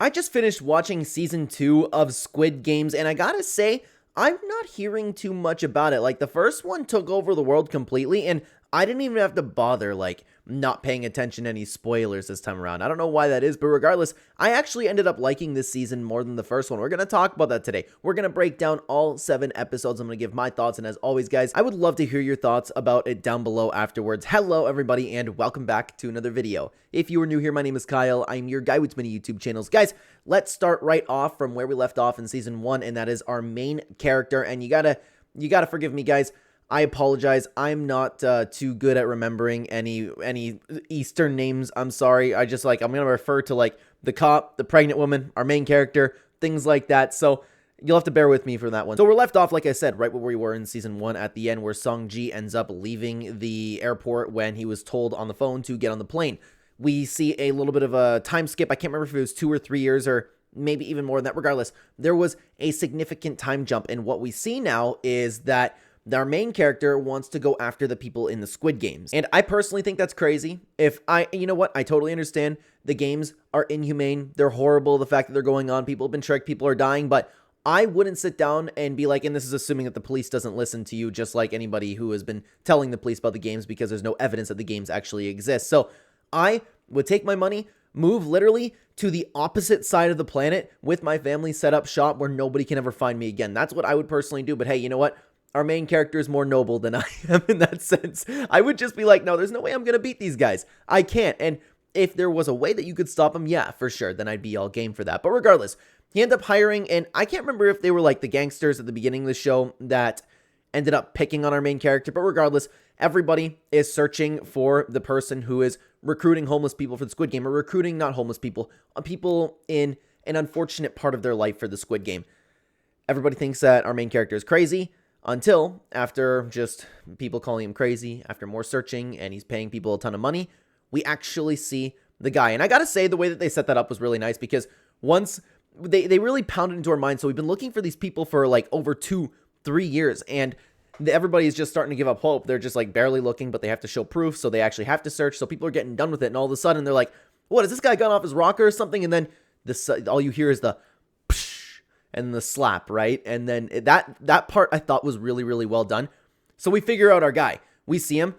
I just finished watching season 2 of Squid Games, and I gotta say, I'm not hearing too much about it. Like, the first one took over the world completely, and I didn't even have to bother, like, not paying attention to any spoilers this time around. I don't know why that is, but regardless, I actually ended up liking this season more than the first one. We're gonna talk about that today. We're gonna break down all 7 episodes. I'm gonna give my thoughts, and as always, guys, I would love to hear your thoughts about it down below afterwards. Hello, everybody, and welcome back to another video. If you are new here, my name is Kyle. I'm your guy with many YouTube channels. Guys, let's start right off from where we left off in season 1, and that is our main character. And you gotta forgive me, guys. I apologize. I'm not too good at remembering any Eastern names. I'm sorry. I'm gonna refer to like the cop, the pregnant woman, our main character, things like that. So you'll have to bear with me for that one. So we're left off, like I said, right where we were in season 1 at the end, where Song-ji ends up leaving the airport when he was told on the phone to get on the plane. We see a little bit of a time skip. I can't remember if it was 2 or 3 years or maybe even more than that. Regardless, there was a significant time jump. And what we see now is that our main character wants to go after the people in the Squid Games. And I personally think that's crazy. You know what? I totally understand. The games are inhumane. They're horrible. The fact that they're going on, people have been tricked, people are dying, but I wouldn't sit down and be like, and this is assuming that the police doesn't listen to you, just like anybody who has been telling the police about the games, because there's no evidence that the games actually exist. So I would take my money, move literally to the opposite side of the planet with my family, set up shop where nobody can ever find me again. That's what I would personally do. But hey, you know what? Our main character is more noble than I am in that sense. I would just be like, no, there's no way I'm going to beat these guys. I can't. And if there was a way that you could stop them, yeah, for sure, then I'd be all game for that. But regardless, he ended up hiring, and I can't remember if they were like the gangsters at the beginning of the show that ended up picking on our main character. But regardless, everybody is searching for the person who is recruiting homeless people for the Squid Game, or recruiting not homeless people, people in an unfortunate part of their life for the Squid Game. Everybody thinks that our main character is crazy. Until, after just people calling him crazy, after more searching, and he's paying people a ton of money, we actually see the guy. And I gotta say, the way that they set that up was really nice, because once they really pounded into our minds. So we've been looking for these people for like over 2-3 years, and everybody's just starting to give up hope. They're just like barely looking, but they have to show proof, so they actually have to search. So people are getting done with it, and all of a sudden they're like, what, has this guy gone off his rocker or something? And then all you hear is the and the slap, right? And then that part I thought was really, really well done. So we figure out our guy. We see him.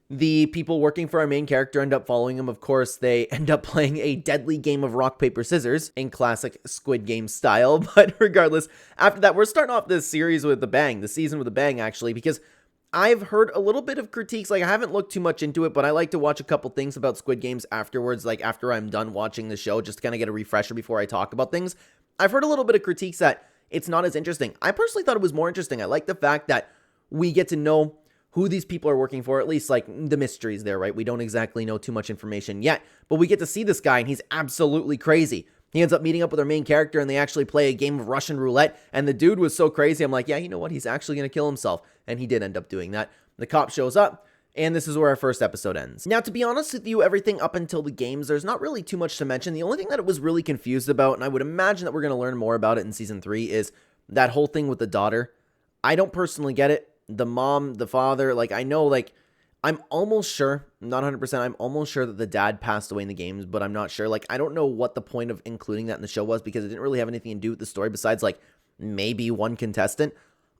The people working for our main character end up following him. Of course, they end up playing a deadly game of rock, paper, scissors in classic Squid Game style. But regardless, after that, we're starting off this series with a bang, the season with a bang, actually, because I've heard a little bit of critiques. Like, I haven't looked too much into it, but I like to watch a couple things about Squid Games afterwards, like after I'm done watching the show, just to kind of get a refresher before I talk about things. I've heard a little bit of critiques that it's not as interesting. I personally thought it was more interesting. I like the fact that we get to know who these people are working for, at least like the mysteries there, right? We don't exactly know too much information yet, but we get to see this guy, and he's absolutely crazy. He ends up meeting up with our main character, and they actually play a game of Russian roulette, and the dude was so crazy, I'm like, yeah, you know what? He's actually going to kill himself, and he did end up doing that. The cop shows up, and this is where our first episode ends. Now, to be honest with you, everything up until the games, there's not really too much to mention. The only thing that I was really confused about, and I would imagine that we're going to learn more about it in season 3, is that whole thing with the daughter. I don't personally get it. The mom, the father, like, I know, like, I'm almost sure, not 100%, I'm almost sure that the dad passed away in the games, but I'm not sure. Like, I don't know what the point of including that in the show was, because it didn't really have anything to do with the story besides, like, maybe one contestant.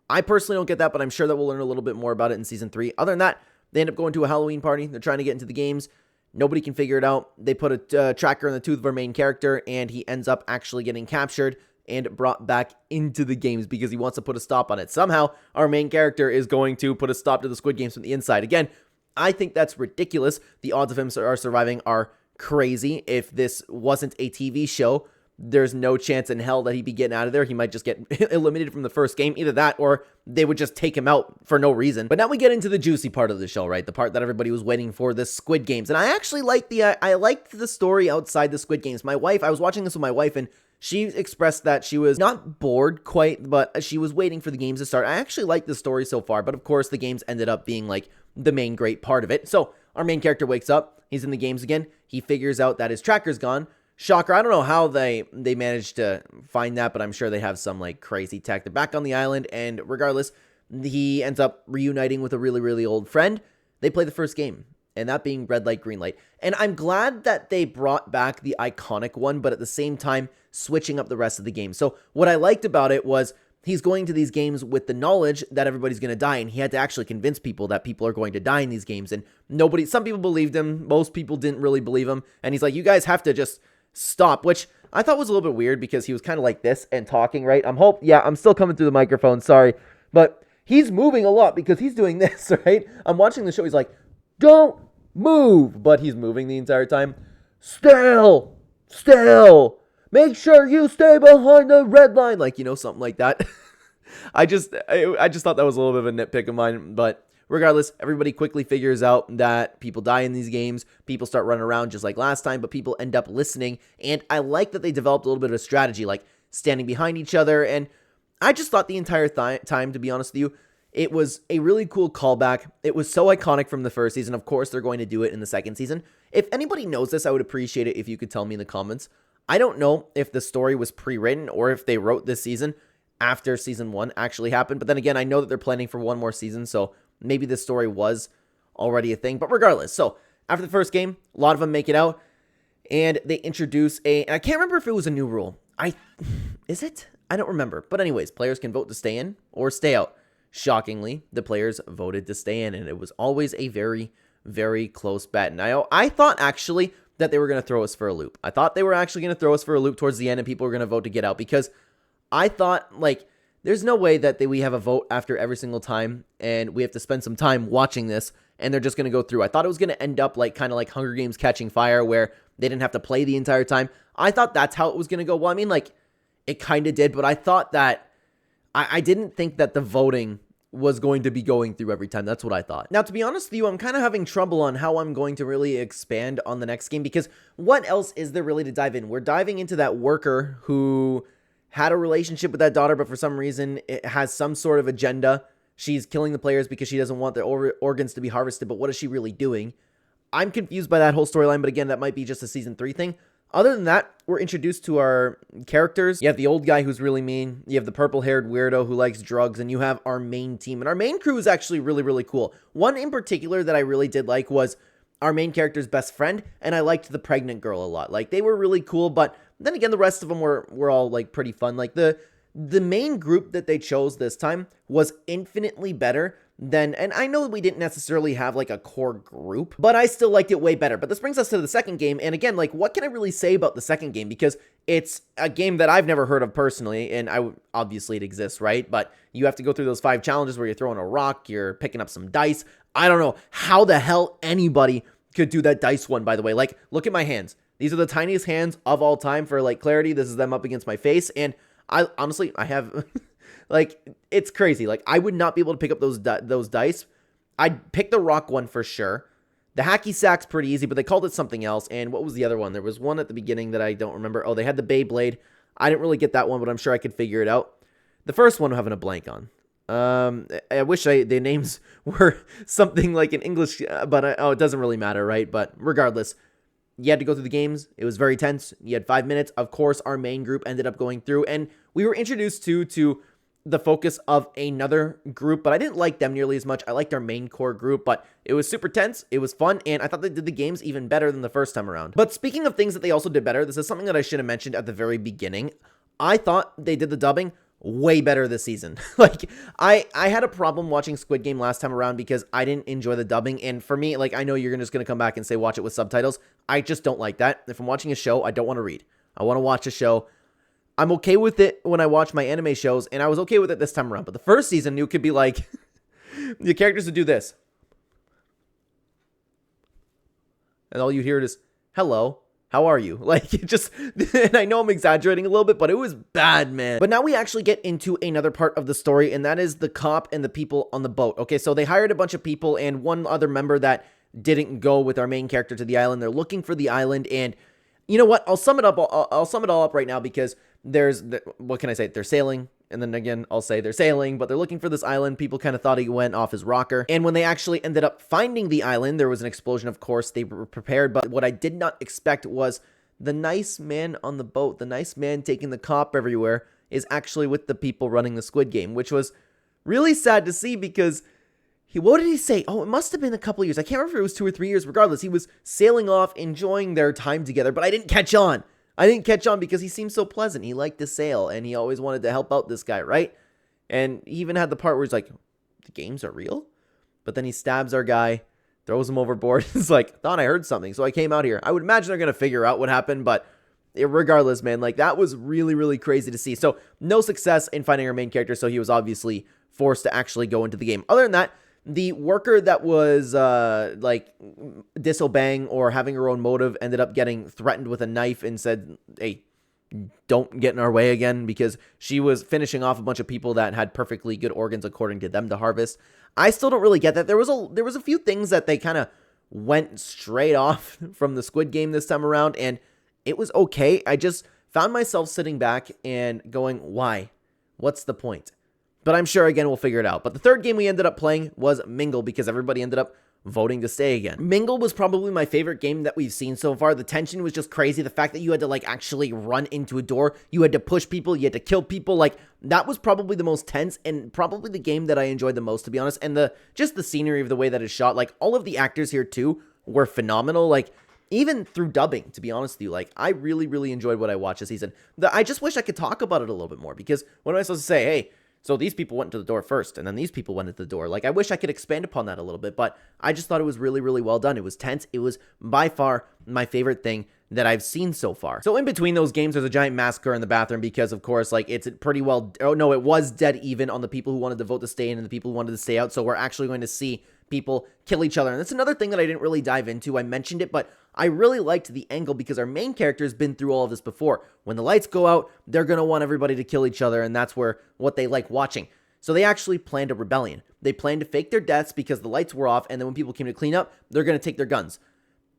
I personally don't get that, but I'm sure that we'll learn a little bit more about it in season 3. Other than that, they end up going to a Halloween party. They're trying to get into the games. Nobody can figure it out. They put a tracker in the tooth of our main character, and he ends up actually getting captured and brought back into the games because he wants to put a stop on it. Somehow, our main character is going to put a stop to the Squid Games from the inside. Again, I think that's ridiculous. The odds of him surviving are crazy. If this wasn't a TV show, there's no chance in hell that he'd be getting out of there. He might just get eliminated from the first game. Either that, or they would just take him out for no reason. But now we get into the juicy part of the show, right? The part that everybody was waiting for, the Squid Games. And I actually like I liked the story outside the Squid Games. My wife, I was watching this with my wife, and she expressed that she was not bored quite, but she was waiting for the games to start. I actually like the story so far, but of course the games ended up being like the main great part of it. So our main character wakes up, he's in the games again, he figures out that his tracker's gone. Shocker, I don't know how they managed to find that, but I'm sure they have some like crazy tech. They're back on the island, and regardless, he ends up reuniting with a really, really old friend. They play the first game, and that being red light, green light. And I'm glad that they brought back the iconic one, but at the same time, switching up the rest of the game. So what I liked about it was he's going to these games with the knowledge that everybody's going to die, and he had to actually convince people that people are going to die in these games, and some people believed him, most people didn't really believe him, and he's like, you guys have to just stop, which I thought was a little bit weird because he was kind of like this and talking, right? I'm still coming through the microphone, sorry, but he's moving a lot because he's doing this, right? I'm watching the show, he's like, don't move, but he's moving the entire time. Still, make sure you stay behind the red line, like, something like that. I just thought that was a little bit of a nitpick of mine, but regardless, everybody quickly figures out that people die in these games, people start running around just like last time, but people end up listening, and I like that they developed a little bit of a strategy, like standing behind each other, and I just thought the entire time, to be honest with you, it was a really cool callback. It was so iconic from the first season. Of course, they're going to do it in the second season. If anybody knows this, I would appreciate it if you could tell me in the comments. I don't know if the story was pre-written or if they wrote this season after season 1 actually happened. But then again, I know that they're planning for one more season, so maybe this story was already a thing. But regardless, so after the first game, a lot of them make it out, and they introduce and I can't remember if it was a new rule. Is it? I don't remember. But anyways, players can vote to stay in or stay out. Shockingly, the players voted to stay in, and it was always a very, very close bet. And I thought actually that they were going to throw us for a loop. I thought they were actually going to throw us for a loop towards the end, and people were going to vote to get out, because I thought, like, there's no way that we have a vote after every single time, and we have to spend some time watching this, and they're just going to go through. I thought it was going to end up like kind of like Hunger Games Catching Fire, where they didn't have to play the entire time. I thought that's how it was going to go. Well, I mean, like, it kind of did, but I thought that I didn't think that the voting was going to be going through every time. That's what I thought. Now, to be honest with you, I'm kind of having trouble on how I'm going to really expand on the next game, because what else is there really to dive in? We're diving into that worker who had a relationship with that daughter, but for some reason it has some sort of agenda. She's killing the players because she doesn't want their organs to be harvested, but what is she really doing? I'm confused by that whole storyline, but again, that might be just a season 3 thing. Other than that, we're introduced to our characters. You have the old guy who's really mean. You have the purple-haired weirdo who likes drugs. And you have our main team. And our main crew is actually really, really cool. One in particular that I really did like was our main character's best friend. And I liked the pregnant girl a lot. Like, they were really cool. But then again, the rest of them were all, like, pretty fun. Like, the main group that they chose this time was infinitely better than, and I know we didn't necessarily have like a core group, but I still liked it way better. But this brings us to the second game, and again, like, what can I really say about the second game? Because it's a game that I've never heard of personally, and obviously it exists, right? But you have to go through those 5 challenges where you're throwing a rock, you're picking up some dice. I don't know how the hell anybody could do that dice one, by the way. Like, look at my hands. These are the tiniest hands of all time. For like clarity, this is them up against my face, and I honestly have like, it's crazy. Like, I would not be able to pick up those dice. I'd pick the rock one for sure. The hacky sack's pretty easy, but they called it something else. And what was the other one? There was one at the beginning that I don't remember. Oh, they had the Beyblade. I didn't really get that one, but I'm sure I could figure it out. The first one I'm having a blank on. I wish the names were something like in English, but it doesn't really matter, right? But regardless, you had to go through the games. It was very tense. You had 5 minutes. Of course, our main group ended up going through, and we were introduced to the focus of another group, but I didn't like them nearly as much. I liked our main core group, but it was super tense. It was fun, and I thought they did the games even better than the first time around. But speaking of things that they also did better, this is something that I should have mentioned at the very beginning. I thought they did the dubbing way better this season. Like, I had a problem watching Squid Game last time around because I didn't enjoy the dubbing, and for me, like, I know you're just going to come back and say watch it with subtitles. I just don't like that. If I'm watching a show, I don't want to read. I want to watch a show. I'm okay with it when I watch my anime shows, and I was okay with it this time around. But the first season, you could be like, the characters would do this. And all you hear is, hello, how are you? Like, it just, and I know I'm exaggerating a little bit, but it was bad, man. But now we actually get into another part of the story, and that is the cop and the people on the boat. Okay, so they hired a bunch of people and one other member that didn't go with our main character to the island. They're looking for the island, and you know what? I'll sum it up. I'll sum it all up right now, because what can I say? They're sailing, and then again, I'll say they're sailing, but they're looking for this island. People kind of thought he went off his rocker, and when they actually ended up finding the island, there was an explosion. Of course, they were prepared, but what I did not expect was the nice man on the boat, the nice man taking the cop everywhere, is actually with the people running the Squid Game, which was really sad to see, because what did he say? Oh, it must have been a couple of years. I can't remember if it was 2 or 3 years. Regardless, he was sailing off, enjoying their time together, but I didn't catch on. I didn't catch on because he seemed so pleasant. He liked to sail, and he always wanted to help out this guy, right? And he even had the part where he's like, the games are real? But then he stabs our guy, throws him overboard. It's like, thought I heard something, so I came out here. I would imagine they're going to figure out what happened, but regardless, man, like, that was really, really crazy to see. So, no success in finding our main character, so he was obviously forced to actually go into the game. Other than that, the worker that was, like, disobeying or having her own motive ended up getting threatened with a knife and said, hey, don't get in our way again, because she was finishing off a bunch of people that had perfectly good organs according to them to harvest. I still don't really get that. There was a few things that they kind of went straight off from the Squid Game this time around, and it was okay. I just found myself sitting back and going, why? What's the point? But I'm sure, again, we'll figure it out. But the third game we ended up playing was Mingle, because everybody ended up voting to stay again. Mingle was probably my favorite game that we've seen so far. The tension was just crazy. The fact that you had to, like, actually run into a door, you had to push people, you had to kill people, like, that was probably the most tense and probably the game that I enjoyed the most, to be honest. And just the scenery of the way that it's shot, like, all of the actors here too were phenomenal. Like, even through dubbing, to be honest with you, like, I really, really enjoyed what I watched this season. I just wish I could talk about it a little bit more, because what am I supposed to say? Hey, so these people went to the door first, and then these people went into the door. Like, I wish I could expand upon that a little bit, but I just thought it was really, really well done. It was tense. It was by far my favorite thing that I've seen so far. So in between those games, there's a giant massacre in the bathroom because, of course, like, it's pretty well... Oh, no, it was dead even on the people who wanted to vote to stay in and the people who wanted to stay out. So we're actually going to see people kill each other. And that's another thing that I didn't really dive into. I mentioned it, but I really liked the angle because our main character has been through all of this before. When the lights go out, they're going to want everybody to kill each other, and that's what they like watching. So they actually planned a rebellion. They planned to fake their deaths because the lights were off, and then when people came to clean up, they're going to take their guns.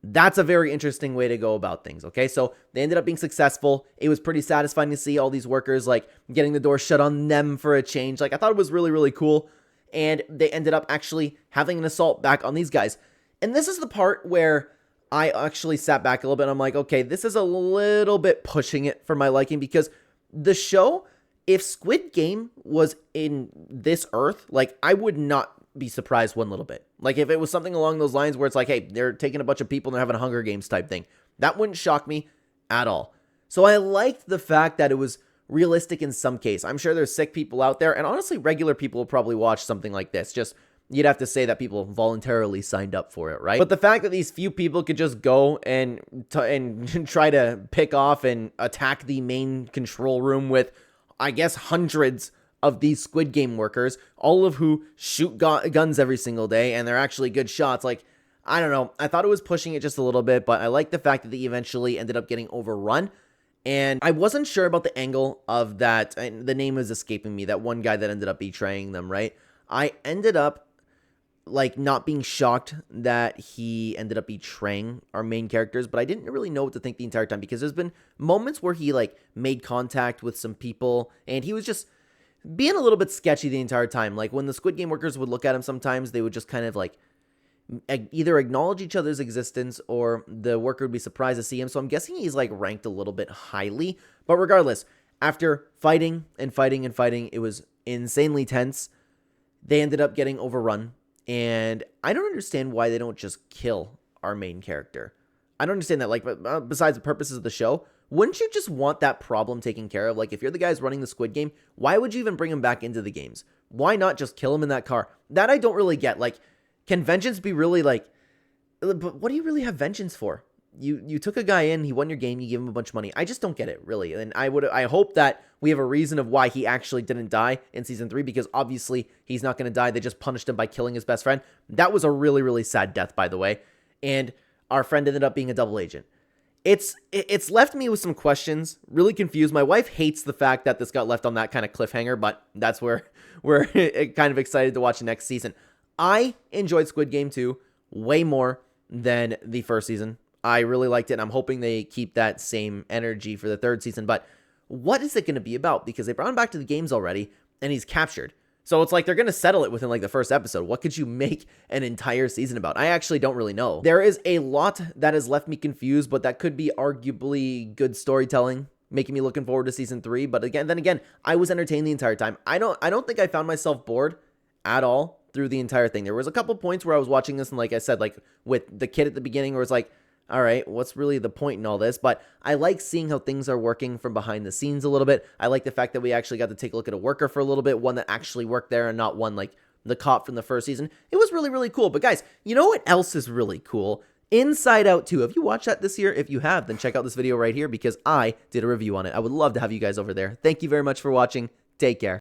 That's a very interesting way to go about things, okay? So they ended up being successful. It was pretty satisfying to see all these workers, like, getting the door shut on them for a change. Like, I thought it was really, really cool. And they ended up actually having an assault back on these guys. And this is the part where I actually sat back a little bit. And I'm like, okay, this is a little bit pushing it for my liking, because the show... If Squid Game was in this Earth, like, I would not be surprised one little bit. Like, if it was something along those lines where it's like, hey, they're taking a bunch of people and they're having a Hunger Games type thing, that wouldn't shock me at all. So I liked the fact that it was realistic in some case. I'm sure there's sick people out there, and honestly, regular people will probably watch something like this. Just, you'd have to say that people voluntarily signed up for it, right? But the fact that these few people could just go and try to pick off and attack the main control room with, I guess, hundreds of these Squid Game workers, all of who shoot guns every single day, and they're actually good shots. Like, I don't know. I thought it was pushing it just a little bit, but I like the fact that they eventually ended up getting overrun. And I wasn't sure about the angle of that. And the name is escaping me. That one guy that ended up betraying them, right? I ended up, like, not being shocked that he ended up betraying our main characters, but I didn't really know what to think the entire time, because there's been moments where he, like, made contact with some people, and he was just being a little bit sketchy the entire time. Like, when the Squid Game workers would look at him sometimes, they would just kind of, like, either acknowledge each other's existence, or the worker would be surprised to see him. So I'm guessing he's, like, ranked a little bit highly. But regardless, after fighting and fighting and fighting, it was insanely tense. They ended up getting overrun. And I don't understand why they don't just kill our main character. I don't understand that. Like, besides the purposes of the show, wouldn't you just want that problem taken care of? Like, if you're the guys running the Squid Game, why would you even bring him back into the games? Why not just kill him in that car? That I don't really get. Like, can vengeance be really, like... But what do you really have vengeance for? You took a guy in, he won your game, you gave him a bunch of money. I just don't get it, really. And I hope that we have a reason of why he actually didn't die in Season 3, because obviously he's not going to die. They just punished him by killing his best friend. That was a really, really sad death, by the way. And our friend ended up being a double agent. It's left me with some questions, really confused. My wife hates the fact that this got left on that kind of cliffhanger, but that's where we're kind of excited to watch the next season. I enjoyed Squid Game 2 way more than the first season. I really liked it, and I'm hoping they keep that same energy for the third season. But what is it going to be about? Because they brought him back to the games already, and he's captured. So it's like they're going to settle it within, like, the first episode. What could you make an entire season about? I actually don't really know. There is a lot that has left me confused, but that could be arguably good storytelling, making me looking forward to Season 3. But then again, I was entertained the entire time. I don't think I found myself bored at all through the entire thing. There was a couple points where I was watching this, and like I said, like with the kid at the beginning, where it's like, all right, what's really the point in all this? But I like seeing how things are working from behind the scenes a little bit. I like the fact that we actually got to take a look at a worker for a little bit, one that actually worked there and not one like the cop from the first season. It was really, really cool. But guys, you know what else is really cool? Inside Out 2. Have you watched that this year? If you have, then check out this video right here because I did a review on it. I would love to have you guys over there. Thank you very much for watching. Take care.